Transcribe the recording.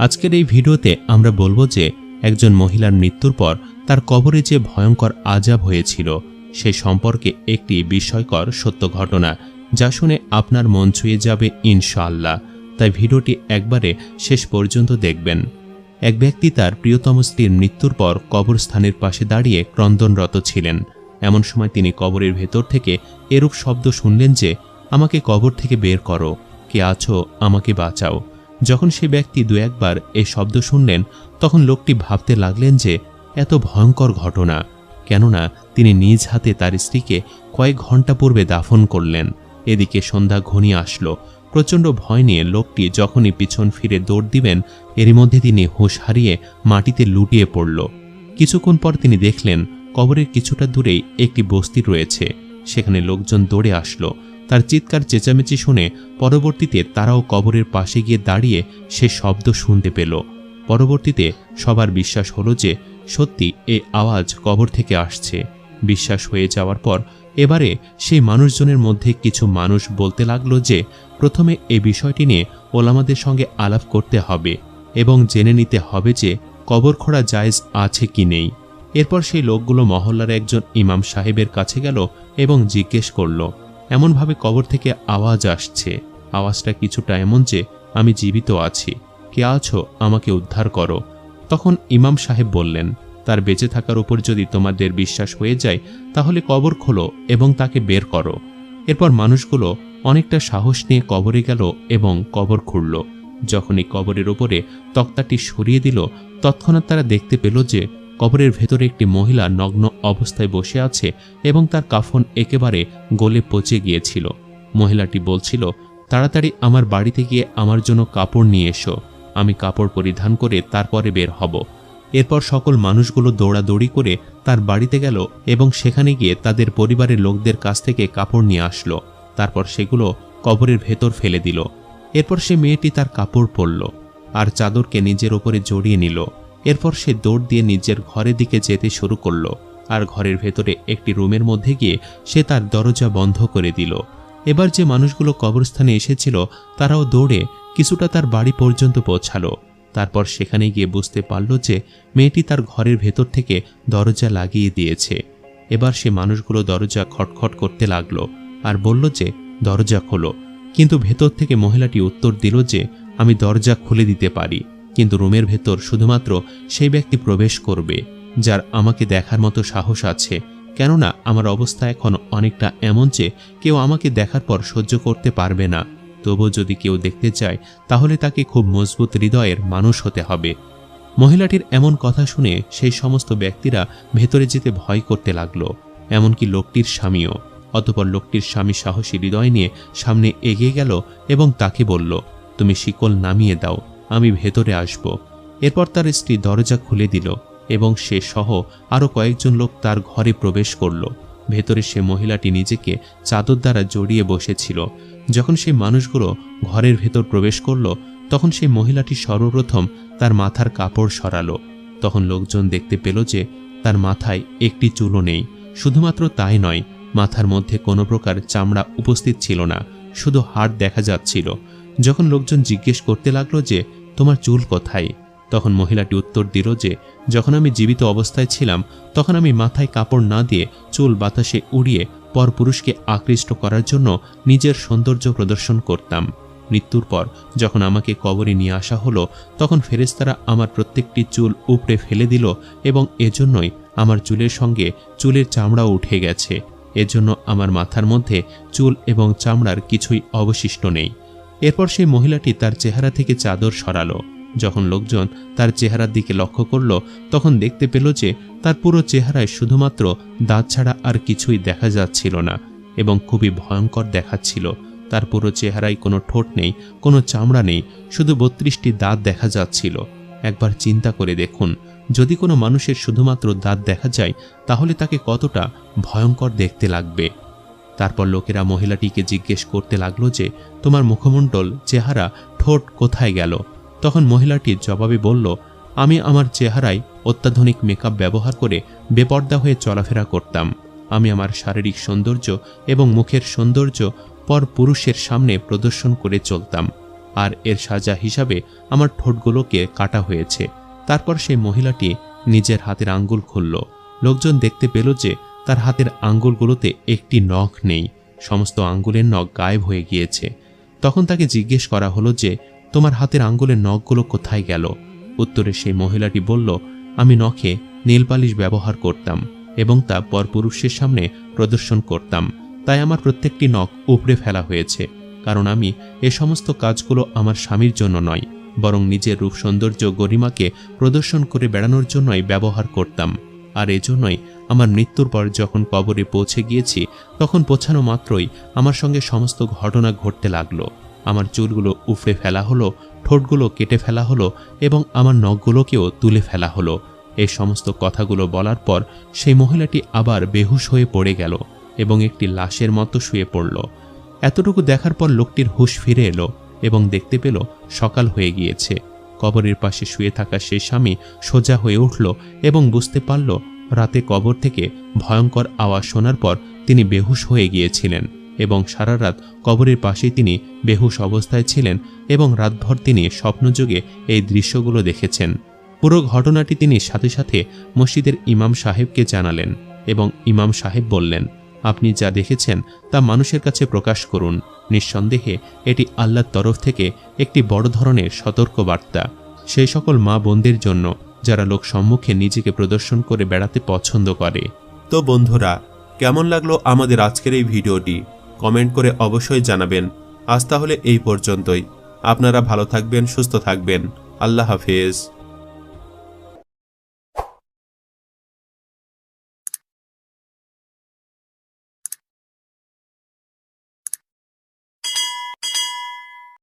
আজকের এই ভিডিওতে আমরা বলবো যে একজন মহিলার মৃত্যুর পর তার কবরে যে ভয়ঙ্কর আযাব হয়েছিল সে সম্পর্কে একটি বিস্ময়কর সত্য ঘটনা, যা শুনে আপনার মন ছুঁয়ে যাবে ইনশাআল্লাহ। তাই ভিডিওটি একবারে শেষ পর্যন্ত দেখবেন। এক ব্যক্তি তার প্রিয়তম স্ত্রীর মৃত্যুর পর কবরস্থানের পাশে দাঁড়িয়ে ক্রন্দনরত ছিলেন। এমন সময় তিনি কবরের ভেতর থেকে এরূপ শব্দ শুনলেন যে, আমাকে কবর থেকে বের করো, কে আছো, আমাকে বাঁচাও। যখন সে ব্যক্তি দু একবার এই শব্দ শুনলেন, তখন লোকটি ভাবতে লাগলেন যে এত ভয়ঙ্কর ঘটনা, কেননা তিনি নিজ হাতে তার স্ত্রীকে কয়েক ঘন্টা পূর্বে দাফন করলেন। এদিকে সন্ধ্যা ঘনিয়ে আসলো। প্রচণ্ড ভয় নিয়ে লোকটি যখনই পিছন ফিরে দৌড় দিবেন, এরই মধ্যে তিনি হুঁশ হারিয়ে মাটিতে লুটিয়ে পড়ল। কিছুক্ষণ পর তিনি দেখলেন কবরের কিছুটা দূরেই একটি বস্তি রয়েছে। সেখানে লোকজন দৌড়ে আসলো। তার চিৎকার চেঁচামেচি শুনে পরবর্তীতে তারাও কবরের পাশে গিয়ে দাঁড়িয়ে সে শব্দ শুনতে পেল। পরবর্তীতে সবার বিশ্বাস হলো যে সত্যি এই আওয়াজ কবর থেকে আসছে। বিশ্বাস হয়ে যাওয়ার পর এবারে সেই মানুষজনের মধ্যে কিছু মানুষ বলতে লাগলো যে প্রথমে এই বিষয়টি নিয়ে ওলামাদের সঙ্গে আলাপ করতে হবে এবং জেনে নিতে হবে যে কবর খোঁড়া জায়েজ আছে কি নেই। এরপর সেই লোকগুলো মহল্লার একজন ইমাম সাহেবের কাছে গেল এবং জিজ্ঞেস করল, এমনভাবে কবর থেকে আওয়াজ আসছে, আওয়াজটা কিছুটা এমন যে আমি জীবিত আছি, কে আছো, আমাকে উদ্ধার করো। তখন ইমাম সাহেব বললেন, তার বেঁচে থাকার উপর যদি তোমাদের বিশ্বাস হয়ে যায় তাহলে কবর খোলো এবং তাকে বের করো। এরপর মানুষগুলো অনেকটা সাহস নিয়ে কবরে গেল এবং কবর খুঁড়ল। যখনই কবরের ওপরে তক্তাটি সরিয়ে দিল, তৎক্ষণাৎ তারা দেখতে পেল যে কবরের ভেতরে একটি মহিলা নগ্ন অবস্থায় বসে আছে এবং তার কাফন একেবারে গলে পচে গিয়েছিল। মহিলাটি বলছিল, তাড়াতাড়ি আমার বাড়িতে গিয়ে আমার জন্য কাপড় নিয়ে এসো, আমি কাপড় পরিধান করে তারপরে বের হব। এরপর সকল মানুষগুলো দৌড়াদৌড়ি করে তার বাড়িতে গেল এবং সেখানে গিয়ে তাদের পরিবারের লোকদের কাছ থেকে কাপড় নিয়ে আসলো। তারপর সেগুলো কবরের ভেতর ফেলে দিল। এরপর সে মেয়েটি তার কাপড় পরল আর চাদরকে নিজের ওপরে জড়িয়ে নিল। এরপর সে দৌড় দিয়ে নিজের ঘরের দিকে যেতে শুরু করল আর ঘরের ভেতরে একটি রুমের মধ্যে গিয়ে সে তার দরজা বন্ধ করে দিল। এবার যে মানুষগুলো কবরস্থানে এসেছিল তারাও দৌড়ে কিছুটা তার বাড়ি পর্যন্ত পৌঁছালো। তারপর সেখানে গিয়ে বুঝতে পারল যে মেয়েটি তার ঘরের ভেতর থেকে দরজা লাগিয়ে দিয়েছে। এবার সে মানুষগুলো দরজা খটখট করতে লাগলো আর বলল যে দরজা খোলো। কিন্তু ভেতর থেকে মহিলাটি উত্তর দিল যে আমি দরজা খুলে দিতে পারি, কিন্তু রুমের ভেতর শুধুমাত্র সেই ব্যক্তি প্রবেশ করবে যার আমাকে দেখার মতো সাহস আছে, কেননা আমার অবস্থা এখন অনেকটা এমন যে কেউ আমাকে দেখার পর সহ্য করতে পারবে না। তবু যদি কেউ দেখতে চায় তাহলে তাকে খুব মজবুত হৃদয়ের মানুষ হতে হবে। মহিলাটির এমন কথা শুনে সেই সমস্ত ব্যক্তিরা ভেতরে যেতে ভয় করতে লাগলো, এমনকি লোকটির স্বামীও। অতঃপর লোকটির স্বামী সাহসী হৃদয় নিয়ে সামনে এগিয়ে গেল এবং তাকে বলল, তুমি শিকল নামিয়ে দাও, আমি ভেতরে আসব। এরপর তার স্ত্রী দরজা খুলে দিল এবং সে সহ আরও কয়েকজন লোক তার ঘরে প্রবেশ করল। ভেতরে সে মহিলাটি নিজেকে চাদর দ্বারা জড়িয়ে বসেছিল। যখন সেই মানুষগুলো ঘরের ভেতর প্রবেশ করল, তখন সেই মহিলাটি সর্বপ্রথম তার মাথার কাপড় সরালো। তখন লোকজন দেখতে পেল যে তার মাথায় একটি চুলও নেই। শুধুমাত্র তাই নয়, মাথার মধ্যে কোনো প্রকার চামড়া উপস্থিত ছিল না, শুধু হাড় দেখা যাচ্ছিল। যখন লোকজন জিজ্ঞেস করতে লাগলো যে তোমার চুল কোথায়, তখন মহিলাটি উত্তর দিল যে যখন আমি জীবিত অবস্থায় ছিলাম তখন আমি মাথায় কাপড় না দিয়ে চুল বাতাসে উড়িয়ে পরপুরুষকে আকৃষ্ট করার জন্য নিজের সৌন্দর্য প্রদর্শন করতাম। মৃত্যুর পর যখন আমাকে কবরে নিয়ে আসা হলো, তখন ফেরেশতারা আমার প্রত্যেকটি চুল উপড়ে ফেলে দিল এবং এজন্যই আমার চুলের সঙ্গে চুলের চামড়াও উঠে গেছে। এজন্য আমার মাথার মধ্যে চুল এবং চামড়ার কিছুই অবশিষ্ট নেই। এরপর সেই মহিলাটি তার চেহারা থেকে চাদর সরালো। যখন লোকজন তার চেহারার দিকে লক্ষ্য করল, তখন দেখতে পেল যে তার পুরো চেহারায় শুধুমাত্র দাঁত ছাড়া আর কিছুই দেখা যাচ্ছিল না এবং খুবই ভয়ঙ্কর দেখাচ্ছিল। তার পুরো চেহারায় কোনো ঠোঁট নেই, কোনো চামড়া নেই, শুধু 32টি দাঁত দেখা যাচ্ছিল। একবার চিন্তা করে দেখুন, যদি কোনো মানুষের শুধুমাত্র দাঁত দেখা যায় তাহলে তাকে কতটা ভয়ঙ্কর দেখতে লাগবে। তারপর লোকেরা মহিলাটিকে জিজ্ঞেস করতে লাগলো যে তোমার মুখমণ্ডল, চেহারা, ঠোঁট কোথায় গেল? তখন মহিলাটি জবাবে বলল, আমি আমার চেহারায় অত্যাধুনিক মেকআপ ব্যবহার করে বেপর্দা হয়ে চলাফেরা করতাম। আমি আমার শারীরিক সৌন্দর্য এবং মুখের সৌন্দর্য পর পুরুষের সামনে প্রদর্শন করে চলতাম। আর এর সাজা হিসাবে আমার ঠোঁটগুলোকে কাটা হয়েছে। তারপর সেই মহিলাটি নিজের হাতের আঙ্গুল খুলল। লোকজন দেখতে পেল যে তার হাতের আঙ্গুলগুলোতে একটি নখ নেই, সমস্ত আঙ্গুলের নখ গায়েব হয়ে গিয়েছে। তখন তাকে জিজ্ঞেস করা হলো যে তোমার হাতের আঙ্গুলের নখগুলো কোথায় গেল? উত্তরে সেই মহিলাটি বলল, আমি নখে নীল পালিশ ব্যবহার করতাম এবং তা পরপুরুষের সামনে প্রদর্শন করতাম, তাই আমার প্রত্যেকটি নখ উপড়ে ফেলা হয়েছে, কারণ আমি এ সমস্ত কাজগুলো আমার স্বামীর জন্য নয়, বরং নিজের রূপ সৌন্দর্য গরিমাকে প্রদর্শন করে বেড়ানোর জন্যই ব্যবহার করতাম। আর এজন্যই আমার মৃত্যুর পর যখন কবরে পৌঁছে গিয়েছি, তখন পৌঁছানো মাত্রই আমার সঙ্গে সমস্ত ঘটনা ঘটতে লাগলো। আমার চুলগুলো উপড়ে ফেলা হলো, ঠোঁটগুলো কেটে ফেলা হলো এবং আমার নখগুলোকেও তুলে ফেলা হলো। এই সমস্ত কথাগুলো বলার পর সেই মহিলাটি আবার বেহুশ হয়ে পড়ে গেল এবং একটি লাশের মতো শুয়ে পড়ল। এতটুকু দেখার পর লোকটির হুঁশ ফিরে এলো এবং দেখতে পেল সকাল হয়ে গিয়েছে। কবরের পাশে শুয়ে থাকা সেই স্বামী সোজা হয়ে উঠল এবং বুঝতে পারল রাতে কবর থেকে ভয়ঙ্কর আওয়াজ শোনার পর তিনি বেহুশ হয়ে গিয়েছিলেন এবং সারা রাত কবরের পাশেই তিনি বেহুশ অবস্থায় ছিলেন এবং রাতভর তিনি স্বপ্নযোগে এই দৃশ্যগুলো দেখেছেন। পুরো ঘটনাটি তিনি সাথে সাথে মসজিদের ইমাম সাহেবকে জানালেন এবং ইমাম সাহেব বললেন, আপনি যা দেখেছেন তা মানুষের কাছে প্রকাশ করুন। নিঃসন্দেহে এটি আল্লাহর তরফ থেকে একটি বড় ধরনের সতর্ক বার্তা, সেই সকল মা বোনদের জন্য যারা লোক সম্মুখে নিজেকে প্রদর্শন করে বেড়াতে পছন্দ করে। তো বন্ধুরা, কেমন লাগলো আমাদের আজকের এই ভিডিওটি? কমেন্ট করে অবশ্যই জানাবেন। আজ তাহলে এই পর্যন্তই। আপনারা ভালো থাকবেন, সুস্থ থাকবেন। আল্লাহ হাফেজ।